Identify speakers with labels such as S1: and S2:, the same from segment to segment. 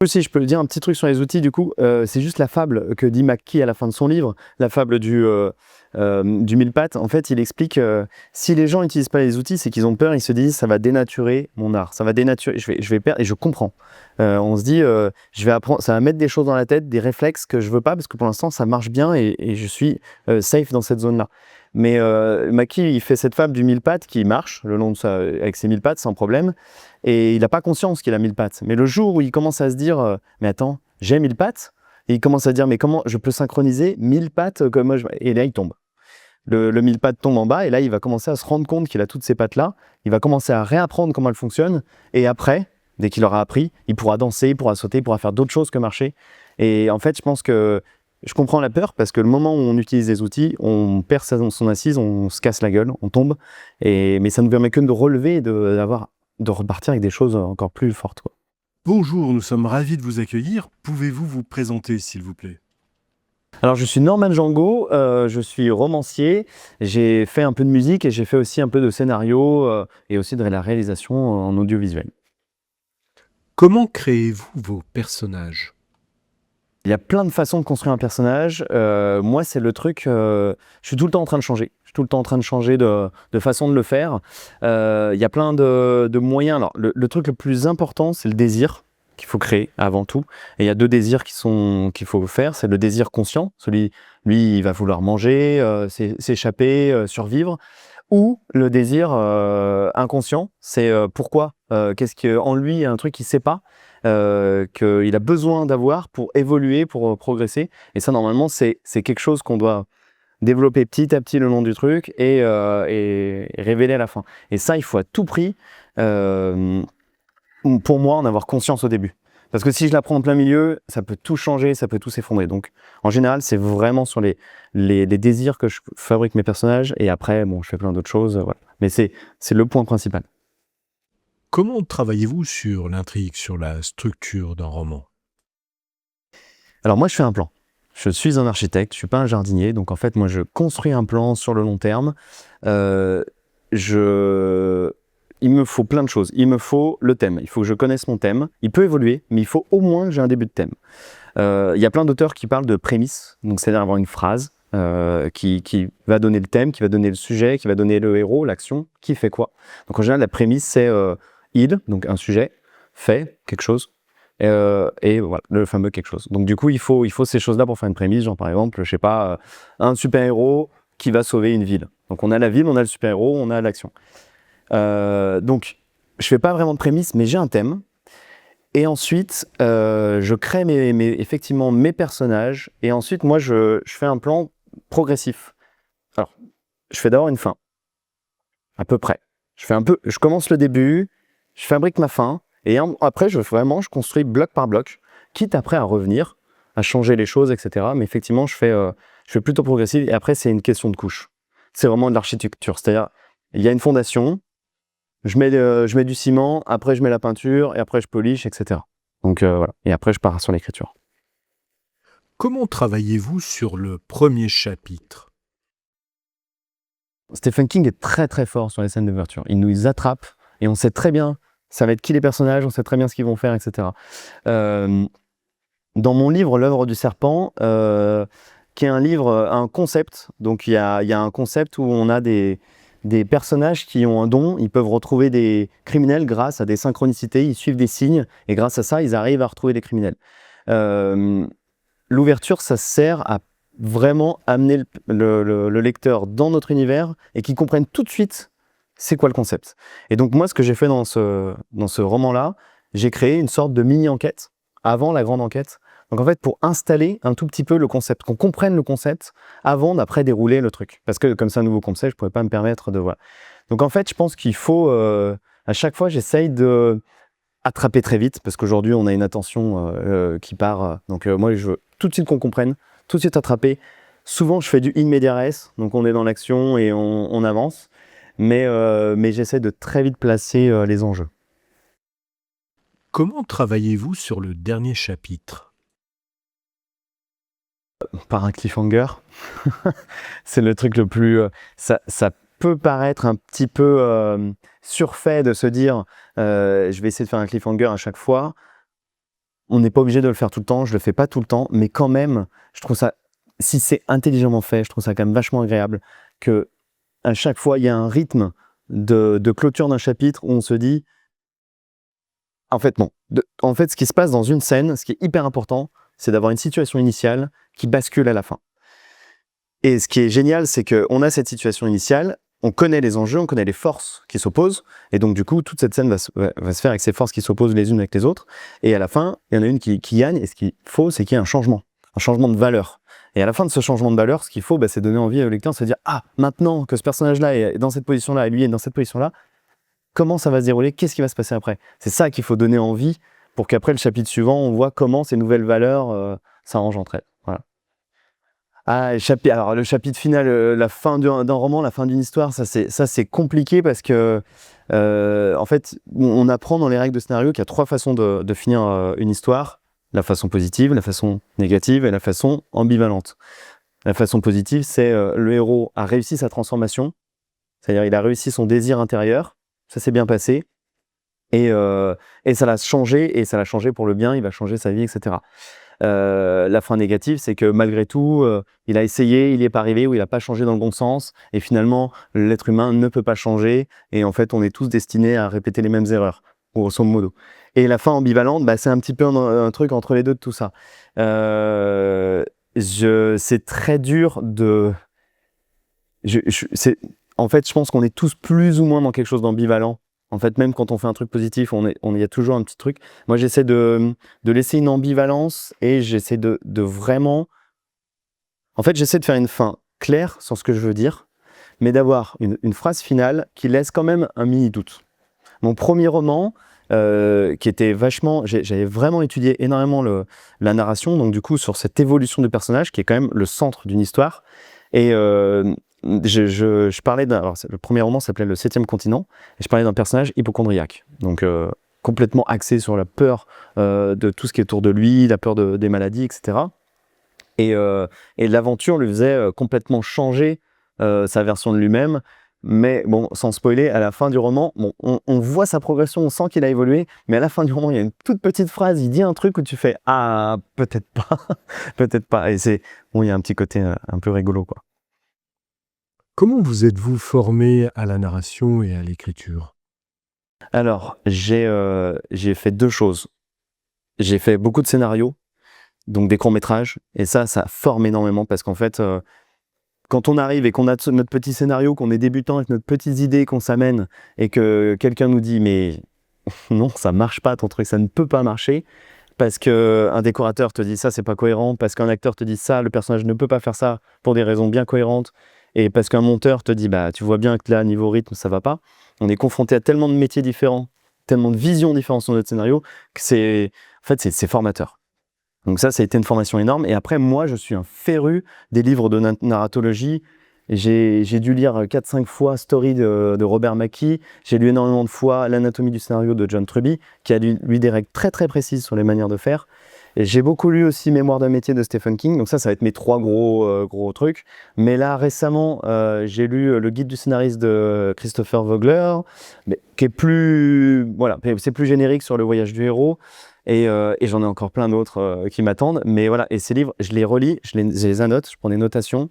S1: Aussi, je peux le dire, un petit truc sur les outils, du coup, c'est juste la fable que dit McKee à la fin de son livre, la fable du mille-pattes. En fait, il explique si les gens n'utilisent pas les outils, c'est qu'ils ont peur, ils se disent ça va dénaturer mon art, ça va dénaturer, je vais perdre, et je comprends. On se dit, je vais apprendre, ça va mettre des choses dans la tête, des réflexes que je veux pas, parce que pour l'instant, ça marche bien et je suis safe dans cette zone-là. Mais McKee, il fait cette fable du mille-pattes qui marche le long de ça, avec ses mille-pattes sans problème. Et il n'a pas conscience qu'il a 1000 pattes. Mais le jour où il commence à se dire mais attends, j'ai 1000 pattes, et il commence à dire mais comment je peux synchroniser 1000 pattes comme moi et là il tombe. Le 1000 pattes tombe en bas et là il va commencer à se rendre compte qu'il a toutes ces pattes-là. Il va commencer à réapprendre comment elles fonctionnent et après, dès qu'il aura appris, il pourra danser, il pourra sauter, il pourra faire d'autres choses que marcher. Et en fait, je pense que je comprends la peur parce que le moment où on utilise les outils, on perd son assise, on se casse la gueule, on tombe. Mais ça nous permet que de relever et de repartir avec des choses encore plus fortes, quoi.
S2: Bonjour, nous sommes ravis de vous accueillir. Pouvez-vous vous présenter, s'il vous plaît?
S1: Alors, je suis Norman Django, je suis romancier, j'ai fait un peu de musique et j'ai fait aussi un peu de scénario et aussi de la réalisation en audiovisuel.
S2: Comment créez-vous vos personnages?
S1: Il y a plein de façons de construire un personnage. Moi, c'est le truc, je suis tout le temps en train de changer. Je suis tout le temps en train de changer de façon de le faire. Il y a plein de moyens. Alors, le truc le plus important, c'est le désir qu'il faut créer avant tout. Et il y a deux désirs qu'il faut faire. C'est le désir conscient. Lui, il va vouloir manger, s'échapper, survivre. Ou le désir inconscient, c'est pourquoi, qu'est-ce qu'en lui, il y a un truc qu'il ne sait pas, qu'il a besoin d'avoir pour évoluer, pour progresser. Et ça, normalement, c'est quelque chose qu'on doit développer petit à petit le long du truc et révéler à la fin. Et ça, il faut à tout prix, pour moi, en avoir conscience au début. Parce que si je la prends en plein milieu, ça peut tout changer, ça peut tout s'effondrer. Donc, en général, c'est vraiment sur les désirs que je fabrique mes personnages. Et après, bon, je fais plein d'autres choses. Voilà. Mais c'est le point principal.
S2: Comment travaillez-vous sur l'intrigue, sur la structure d'un roman?
S1: Alors moi, je fais un plan. Je suis un architecte, je suis pas un jardinier. Donc en fait, moi, je construis un plan sur le long terme. Euh, Il me faut plein de choses. Il me faut le thème. Il faut que je connaisse mon thème. Il peut évoluer, mais il faut au moins que j'ai un début de thème. Il y a plein d'auteurs qui parlent de prémisse, donc c'est-à-dire avoir une phrase qui va donner le thème, qui va donner le sujet, qui va donner le héros, l'action, qui fait quoi. Donc en général, la prémisse, c'est il, donc un sujet, fait quelque chose, et voilà, le fameux quelque chose. Donc du coup, il faut ces choses-là pour faire une prémisse, genre par exemple, je sais pas, un super-héros qui va sauver une ville. Donc on a la ville, on a le super-héros, on a l'action. Donc je fais pas vraiment de prémisse, mais j'ai un thème. Et ensuite, je crée effectivement mes personnages. Et ensuite, moi, je fais un plan progressif. Alors, je fais d'abord une fin, à peu près. Je commence le début, je fabrique ma fin. Et après, je construis bloc par bloc, quitte après à revenir, à changer les choses, etc. Mais effectivement, je fais plutôt progressif. Et après, c'est une question de couche. C'est vraiment de l'architecture. C'est-à-dire, il y a une fondation, je mets du ciment, après je mets la peinture, et après je polish, etc. Donc voilà. Et après, je pars sur l'écriture.
S2: Comment travaillez-vous sur le premier chapitre?
S1: Stephen King est très très fort sur les scènes d'ouverture. Il nous attrape et on sait très bien ça va être qui les personnages, on sait très bien ce qu'ils vont faire, etc. Dans mon livre, L'œuvre du serpent, qui est un livre, un concept, donc il y a un concept où on a des personnages qui ont un don, ils peuvent retrouver des criminels grâce à des synchronicités, ils suivent des signes, et grâce à ça, ils arrivent à retrouver des criminels. L'ouverture, ça sert à vraiment amener le lecteur dans notre univers et qu'il comprenne tout de suite c'est quoi le concept. Et donc moi, ce que j'ai fait dans ce roman-là, j'ai créé une sorte de mini-enquête avant la grande enquête. Donc en fait, pour installer un tout petit peu le concept, qu'on comprenne le concept avant d'après dérouler le truc. Parce que comme c'est un nouveau concept, je ne pourrais pas me permettre de... Voilà. Donc en fait, je pense qu'il faut... à chaque fois, j'essaye de attraper très vite, parce qu'aujourd'hui, on a une attention qui part. Donc moi, je veux tout de suite qu'on comprenne, tout de suite attraper. Souvent, je fais du in media res, donc on est dans l'action et on avance. Mais j'essaie de très vite placer les enjeux.
S2: Comment travaillez-vous sur le dernier chapitre?
S1: Par un cliffhanger, c'est le truc le plus... ça peut paraître un petit peu surfait de se dire je vais essayer de faire un cliffhanger à chaque fois. on n'est pas obligé de le faire tout le temps, je le fais pas tout le temps, mais quand même, je trouve ça, si c'est intelligemment fait, je trouve ça quand même vachement agréable que à chaque fois, il y a un rythme de clôture d'un chapitre où on se dit, en fait, non. En fait, ce qui se passe dans une scène, ce qui est hyper important, c'est d'avoir une situation initiale qui bascule à la fin. Et ce qui est génial, c'est qu'on a cette situation initiale, on connaît les enjeux, on connaît les forces qui s'opposent, et donc du coup, toute cette scène va se faire avec ces forces qui s'opposent les unes avec les autres, et à la fin, il y en a une qui gagne, et ce qu'il faut, c'est qu'il y ait un changement de valeur. Et à la fin de ce changement de valeur, ce qu'il faut, c'est donner envie au lecteur de se dire « Ah, maintenant que ce personnage-là est dans cette position-là, et lui est dans cette position-là, comment ça va se dérouler? Qu'est-ce qui va se passer après ?» C'est ça qu'il faut donner envie, pour qu'après le chapitre suivant, on voit comment ces nouvelles valeurs s'arrangent entre elles. Voilà. Ah, alors le chapitre final, la fin d'un roman, la fin d'une histoire, ça c'est compliqué parce que en fait, on apprend dans les règles de scénario qu'il y a 3 façons de finir une histoire: la façon positive, la façon négative et la façon ambivalente. La façon positive, c'est le héros a réussi sa transformation, c'est-à-dire il a réussi son désir intérieur, ça s'est bien passé, et ça l'a changé pour le bien, il va changer sa vie, etc. La fin négative, c'est que malgré tout, il a essayé, il n'y est pas arrivé, ou il n'a pas changé dans le bon sens, et finalement, l'être humain ne peut pas changer, et en fait, on est tous destinés à répéter les mêmes erreurs, grosso modo. Et la fin ambivalente, c'est un petit peu un truc entre les deux de tout ça. C'est très dur de... En fait, je pense qu'on est tous plus ou moins dans quelque chose d'ambivalent. En fait, même quand on fait un truc positif, y a toujours un petit truc. Moi, j'essaie de laisser une ambivalence et j'essaie de vraiment... En fait, j'essaie de faire une fin claire sur ce que je veux dire, mais d'avoir une phrase finale qui laisse quand même un mini-doute. Mon premier roman, qui était vachement... J'avais vraiment étudié énormément la narration, donc du coup, sur cette évolution du personnage, qui est quand même le centre d'une histoire. Et je parlais alors le premier roman s'appelait Le 7e continent, et je parlais d'un personnage hypocondriaque, donc complètement axé sur la peur de tout ce qui est autour de lui, la peur des maladies, etc. Et l'aventure lui faisait complètement changer sa version de lui-même, mais bon, sans spoiler, à la fin du roman, bon, on voit sa progression, on sent qu'il a évolué, mais à la fin du roman, il y a une toute petite phrase, il dit un truc où tu fais « Ah, peut-être pas, peut-être pas », et bon, il y a un petit côté un peu rigolo, quoi.
S2: Comment vous êtes-vous formé à la narration et à l'écriture?
S1: Alors, j'ai fait 2 choses. J'ai fait beaucoup de scénarios, donc des courts-métrages, et ça forme énormément parce qu'en fait, quand on arrive et qu'on a notre petit scénario, qu'on est débutant avec notre petite idée, qu'on s'amène et que quelqu'un nous dit « Mais non, ça marche pas ton truc, ça ne peut pas marcher », parce qu'un décorateur te dit « Ça, c'est pas cohérent », parce qu'un acteur te dit « Ça, le personnage ne peut pas faire ça pour des raisons bien cohérentes », et parce qu'un monteur te dit « Bah, tu vois bien que là, niveau rythme, ça va pas », on est confronté à tellement de métiers différents, tellement de visions différentes sur notre scénario, que c'est formateur. Donc ça a été une formation énorme. Et après, moi, je suis un féru des livres de narratologie. J'ai dû lire 4-5 fois Story de Robert McKee. J'ai lu énormément de fois L'anatomie du scénario de John Truby, qui a lui des règles très très précises sur les manières de faire. Et j'ai beaucoup lu aussi Mémoire d'un métier de Stephen King. Donc ça va être mes 3 gros trucs. Mais là, récemment, j'ai lu Le guide du scénariste de Christopher Vogler, mais qui est plus... Voilà, c'est plus générique sur le voyage du héros. Et j'en ai encore plein d'autres qui m'attendent. Mais voilà, et ces livres, je les relis, je les annote, je prends des notations.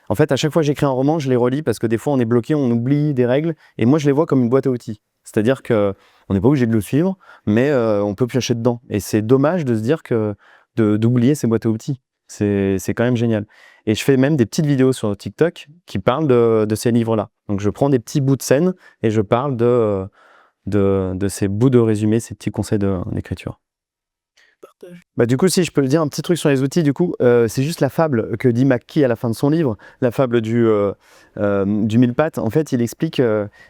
S1: En fait, à chaque fois que j'écris un roman, je les relis parce que des fois, on est bloqué, on oublie des règles. Et moi, je les vois comme une boîte à outils. C'est-à-dire qu'on n'est pas obligé de le suivre, mais on peut piocher dedans. Et c'est dommage de se dire d'oublier ces boîtes à outils. C'est quand même génial. Et je fais même des petites vidéos sur TikTok qui parlent de ces livres-là. Donc, je prends des petits bouts de scène et je parle de ces bouts de résumé, ces petits conseils d'écriture. Du coup, si je peux le dire, un petit truc sur les outils, du coup, c'est juste la fable que dit McKee à la fin de son livre, la fable du mille-pattes. En fait, il explique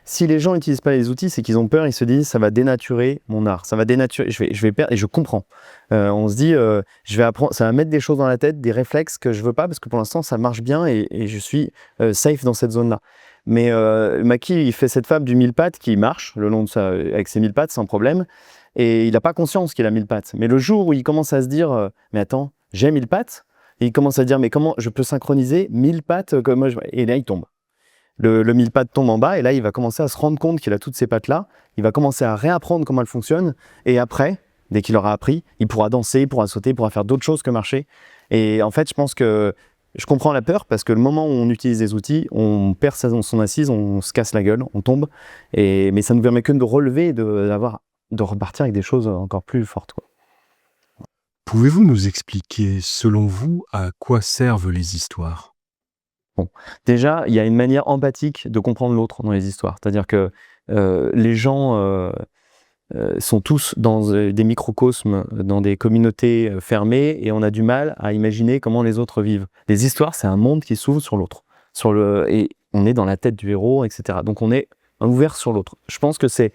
S1: si les gens n'utilisent pas les outils, c'est qu'ils ont peur, ils se disent ça va dénaturer mon art, ça va dénaturer, je vais perdre, et je comprends. On se dit, je vais apprendre, ça va mettre des choses dans la tête, des réflexes que je veux pas, parce que pour l'instant, ça marche bien et je suis safe dans cette zone-là. Mais McKee, il fait cette fable du mille-pattes qui marche le long de avec ses 1000 pattes sans problème. Et il n'a pas conscience qu'il a 1000 pattes. Mais le jour où il commence à se dire mais attends, j'ai 1000 pattes, et il commence à dire mais comment je peux synchroniser 1000 pattes comme moi Et là, il tombe. Le 1000 pattes tombe en bas, et là, il va commencer à se rendre compte qu'il a toutes ces pattes-là. Il va commencer à réapprendre comment elles fonctionnent. Et après, Dès qu'il aura appris, il pourra danser, il pourra sauter, il pourra faire d'autres choses que marcher. Et en fait, je pense que je comprends la peur parce que le moment où on utilise des outils, on perd son assise, on se casse la gueule, on tombe. Mais ça nous permet que de relever et de repartir avec des choses encore plus fortes, quoi.
S2: Pouvez-vous nous expliquer, selon vous, à quoi servent les histoires?
S1: Déjà, il y a une manière empathique de comprendre l'autre dans les histoires. C'est-à-dire que les gens sont tous dans des microcosmes, dans des communautés fermées, et on a du mal à imaginer comment les autres vivent. Les histoires, c'est un monde qui s'ouvre sur l'autre. Et on est dans la tête du héros, etc. Donc on est ouvert sur l'autre. Je pense que c'est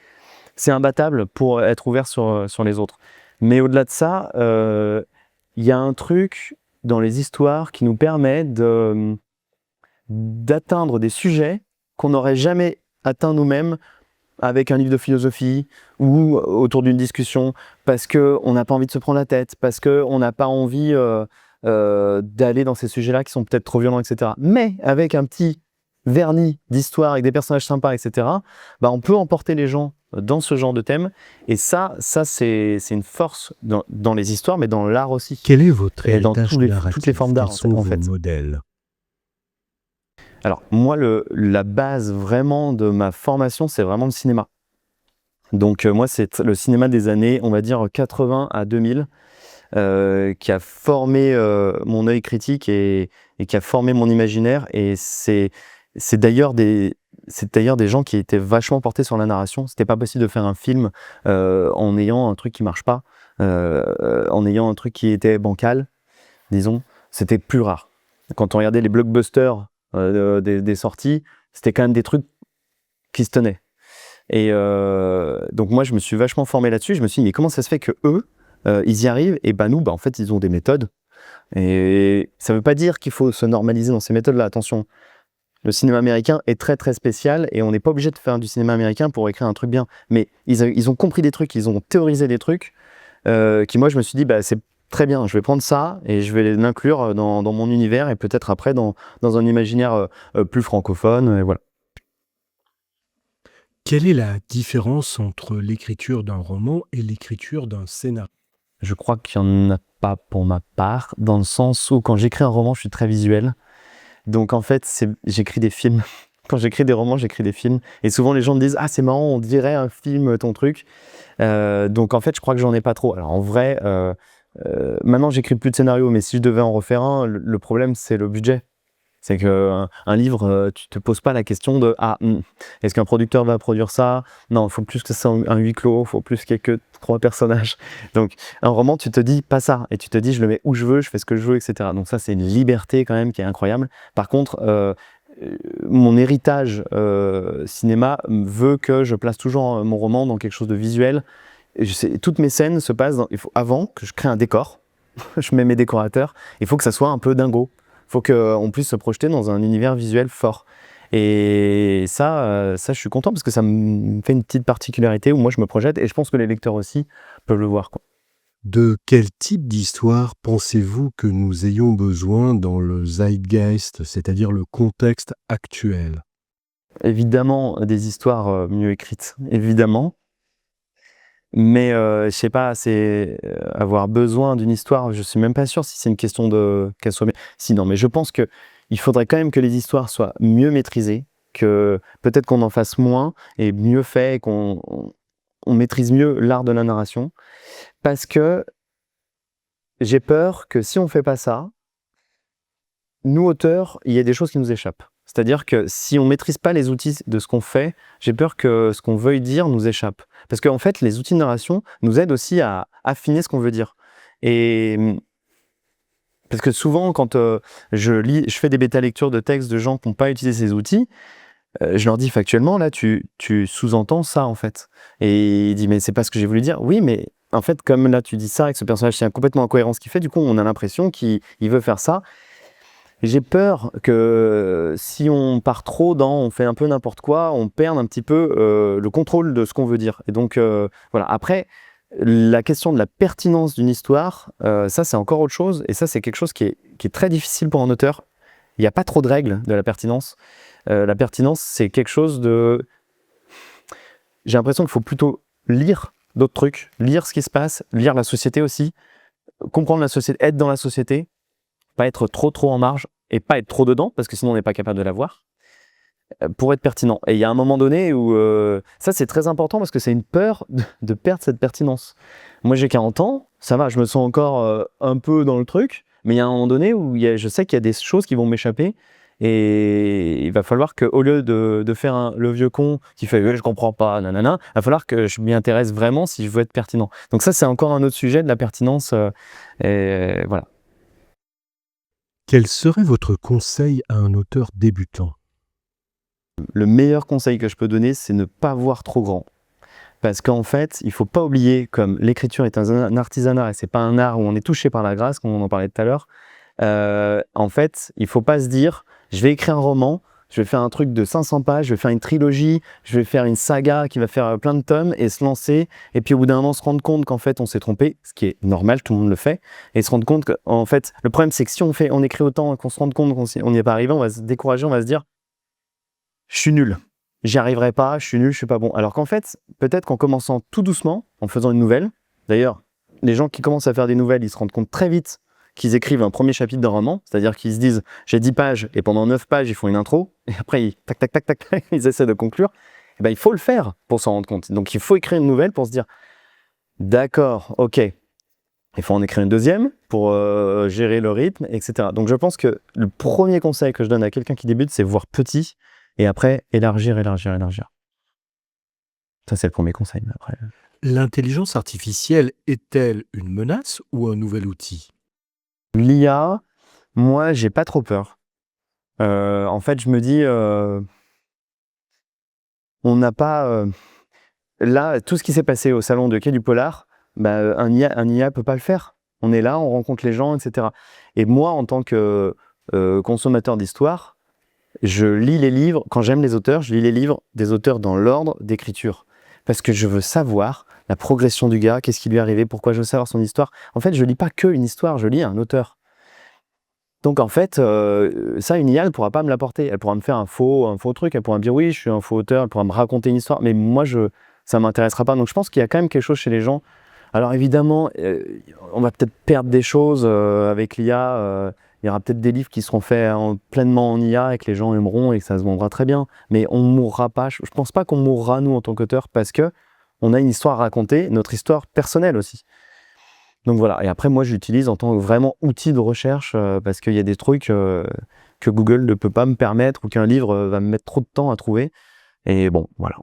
S1: imbattable pour être ouvert sur les autres. Mais au-delà de ça, il y a un truc dans les histoires qui nous permet d'atteindre des sujets qu'on n'aurait jamais atteints nous-mêmes avec un livre de philosophie ou autour d'une discussion, parce qu'on n'a pas envie de se prendre la tête, parce qu'on n'a pas envie d'aller dans ces sujets-là qui sont peut-être trop violents, etc. Mais avec un petit vernis d'histoire, avec des personnages sympas, etc., on peut emporter les gens dans ce genre de thème. Et ça c'est une force dans les histoires, mais dans l'art aussi.
S2: Quel est votre
S1: Et dans
S2: héritage narratif?
S1: toutes les formes d'art,
S2: Quels sont
S1: en
S2: vos
S1: fait.
S2: modèles?
S1: Alors, moi, la base vraiment de ma formation, c'est vraiment le cinéma. Donc, moi, c'est le cinéma des années, on va dire, 80 à 2000, qui a formé mon œil critique et qui a formé mon imaginaire. Et c'est d'ailleurs des gens qui étaient vachement portés sur la narration. C'était pas possible de faire un film en ayant un truc qui marche pas, en ayant un truc qui était bancal, disons. C'était plus rare. Quand on regardait les blockbusters des sorties, c'était quand même des trucs qui se tenaient. Et donc moi, je me suis vachement formé là-dessus. Je me suis dit, mais comment ça se fait que eux, ils y arrivent, et nous, en fait, ils ont des méthodes. Et ça ne veut pas dire qu'il faut se normaliser dans ces méthodes-là. Attention, le cinéma américain est très très spécial et on n'est pas obligé de faire du cinéma américain pour écrire un truc bien. Mais ils ont compris des trucs, ils ont théorisé des trucs qui, moi, je me suis dit, c'est très bien, je vais prendre ça et je vais l'inclure dans mon univers et peut-être après dans un imaginaire plus francophone. Et voilà.
S2: Quelle est la différence entre l'écriture d'un roman et l'écriture d'un scénario?
S1: Je crois qu'il n'y en a pas pour ma part, dans le sens où quand j'écris un roman, je suis très visuel. Donc en fait, j'écris des films. Quand j'écris des romans, j'écris des films. Et souvent, les gens me disent « Ah, c'est marrant, on dirait un film, ton truc. » Donc en fait, je crois que j'en ai pas trop. Alors en vrai, maintenant, j'écris plus de scénarios, mais si je devais en refaire un, le problème, c'est le budget. C'est qu'un livre, tu te poses pas la question de est-ce qu'un producteur va produire ça? Non, il faut plus que ça soit un huis clos, il faut plus qu'il y ait que 3 personnages. Donc un roman, tu te dis pas ça, et tu te dis je le mets où je veux, je fais ce que je veux, etc. Donc ça, c'est une liberté quand même qui est incroyable. Par contre, mon héritage cinéma veut que je place toujours mon roman dans quelque chose de visuel. Toutes mes scènes se passent avant que je crée un décor, je mets mes décorateurs, il faut que ça soit un peu dingo. Il faut qu'on puisse se projeter dans un univers visuel fort. Et ça, je suis content parce que ça me fait une petite particularité où moi je me projette et je pense que les lecteurs aussi peuvent le voir, quoi.
S2: De quel type d'histoire pensez-vous que nous ayons besoin dans le zeitgeist, c'est-à-dire le contexte actuel?
S1: Évidemment, des histoires mieux écrites, évidemment. Mais je sais pas, c'est avoir besoin d'une histoire, je suis même pas sûr si c'est une question qu'elle soit bien. Si, non, mais je pense que il faudrait quand même que les histoires soient mieux maîtrisées, que peut-être qu'on en fasse moins et mieux fait, et on maîtrise mieux l'art de la narration. Parce que j'ai peur que si on fait pas ça, nous, auteurs, il y a des choses qui nous échappent. C'est-à-dire que si on ne maîtrise pas les outils de ce qu'on fait, j'ai peur que ce qu'on veuille dire nous échappe. Parce qu'en fait, les outils de narration nous aident aussi à affiner ce qu'on veut dire. Et parce que souvent, quand je fais des bêta-lectures de textes de gens qui n'ont pas utilisé ces outils, je leur dis factuellement, là, tu sous-entends ça, en fait. Et il dit, mais c'est pas ce que j'ai voulu dire. Oui, mais en fait, comme là, tu dis ça, et que ce personnage tient complètement incohérent ce qu'il fait, du coup, on a l'impression qu'il veut faire ça. J'ai peur que si on part trop on fait un peu n'importe quoi, on perde un petit peu le contrôle de ce qu'on veut dire. Et donc, voilà. Après, la question de la pertinence d'une histoire, ça, c'est encore autre chose. Et ça, c'est quelque chose qui est très difficile pour un auteur. Il n'y a pas trop de règles de la pertinence. La pertinence, c'est quelque chose de... J'ai l'impression qu'il faut plutôt lire d'autres trucs, lire ce qui se passe, lire la société aussi, comprendre la société, être dans la société, pas être trop en marge et pas être trop dedans parce que sinon on n'est pas capable de la voir pour être pertinent. Et il y a un moment donné où ça c'est très important parce que c'est une peur de perdre cette pertinence. Moi j'ai 40 ans, ça va, je me sens encore un peu dans le truc, mais il y a un moment donné où je sais qu'il y a des choses qui vont m'échapper et il va falloir qu'au lieu de faire le vieux con qui fait je comprends pas, nanana, il va falloir que je m'y intéresse vraiment si je veux être pertinent. Donc ça c'est encore un autre sujet de la pertinence et voilà.
S2: Quel serait votre conseil à un auteur débutant?
S1: Le meilleur conseil que je peux donner, c'est ne pas voir trop grand. Parce qu'en fait, il ne faut pas oublier, comme l'écriture est un artisanat et c'est pas un art où on est touché par la grâce, comme on en parlait tout à l'heure, en fait, il ne faut pas se dire, je vais écrire un roman, je vais faire un truc de 500 pages, je vais faire une trilogie, je vais faire une saga qui va faire plein de tomes et se lancer, et puis au bout d'un moment se rendre compte qu'en fait on s'est trompé, ce qui est normal, tout le monde le fait, et se rendre compte qu'en fait, le problème c'est que si on écrit autant et qu'on se rend compte qu'on n'y est pas arrivé, on va se décourager, on va se dire, je suis nul, j'y arriverai pas, je suis nul, je suis pas bon. Alors qu'en fait, peut-être qu'en commençant tout doucement, en faisant une nouvelle, d'ailleurs, les gens qui commencent à faire des nouvelles, ils se rendent compte très vite qu'ils écrivent un premier chapitre d'un roman, c'est-à-dire qu'ils se disent j'ai 10 pages et pendant 9 pages ils font une intro et après ils tac tac tac tac, tac ils essaient de conclure. Et ben il faut le faire pour s'en rendre compte. Donc il faut écrire une nouvelle pour se dire d'accord, ok, il faut en écrire une deuxième pour gérer le rythme, etc. Donc je pense que le premier conseil que je donne à quelqu'un qui débute, c'est voir petit et après élargir. Ça c'est le premier conseil. Mais après...
S2: L'intelligence artificielle est-elle une menace ou un nouvel outil?
S1: L'IA, moi, j'ai pas trop peur. En fait, je me dis, on n'a pas... là, tout ce qui s'est passé au salon de Quai du Polar, bah, un IA peut pas le faire. On est là, on rencontre les gens, etc. Et moi, en tant que consommateur d'histoire, je lis les livres, quand j'aime les auteurs, je lis les livres des auteurs dans l'ordre d'écriture. Parce que je veux savoir la progression du gars, qu'est-ce qui lui est arrivé, pourquoi je veux savoir son histoire. En fait, je lis pas que une histoire, je lis un auteur. Donc en fait, ça, une IA, elle ne pourra pas me l'apporter. Elle pourra me faire un faux truc, elle pourra me dire oui, je suis un faux auteur, elle pourra me raconter une histoire, mais moi, ça ne m'intéressera pas. Donc je pense qu'il y a quand même quelque chose chez les gens. Alors évidemment, on va peut-être perdre des choses avec l'IA. Il y aura peut-être des livres qui seront faits pleinement en IA et que les gens aimeront et que ça se vendra très bien. Mais on ne mourra pas. Je ne pense pas qu'on mourra, nous, en tant qu'auteurs, parce qu'on a une histoire à raconter, notre histoire personnelle aussi. Donc voilà, et après moi je l'utilise en tant que vraiment outil de recherche parce qu'il y a des trucs que Google ne peut pas me permettre ou qu'un livre va me mettre trop de temps à trouver. Et bon, voilà.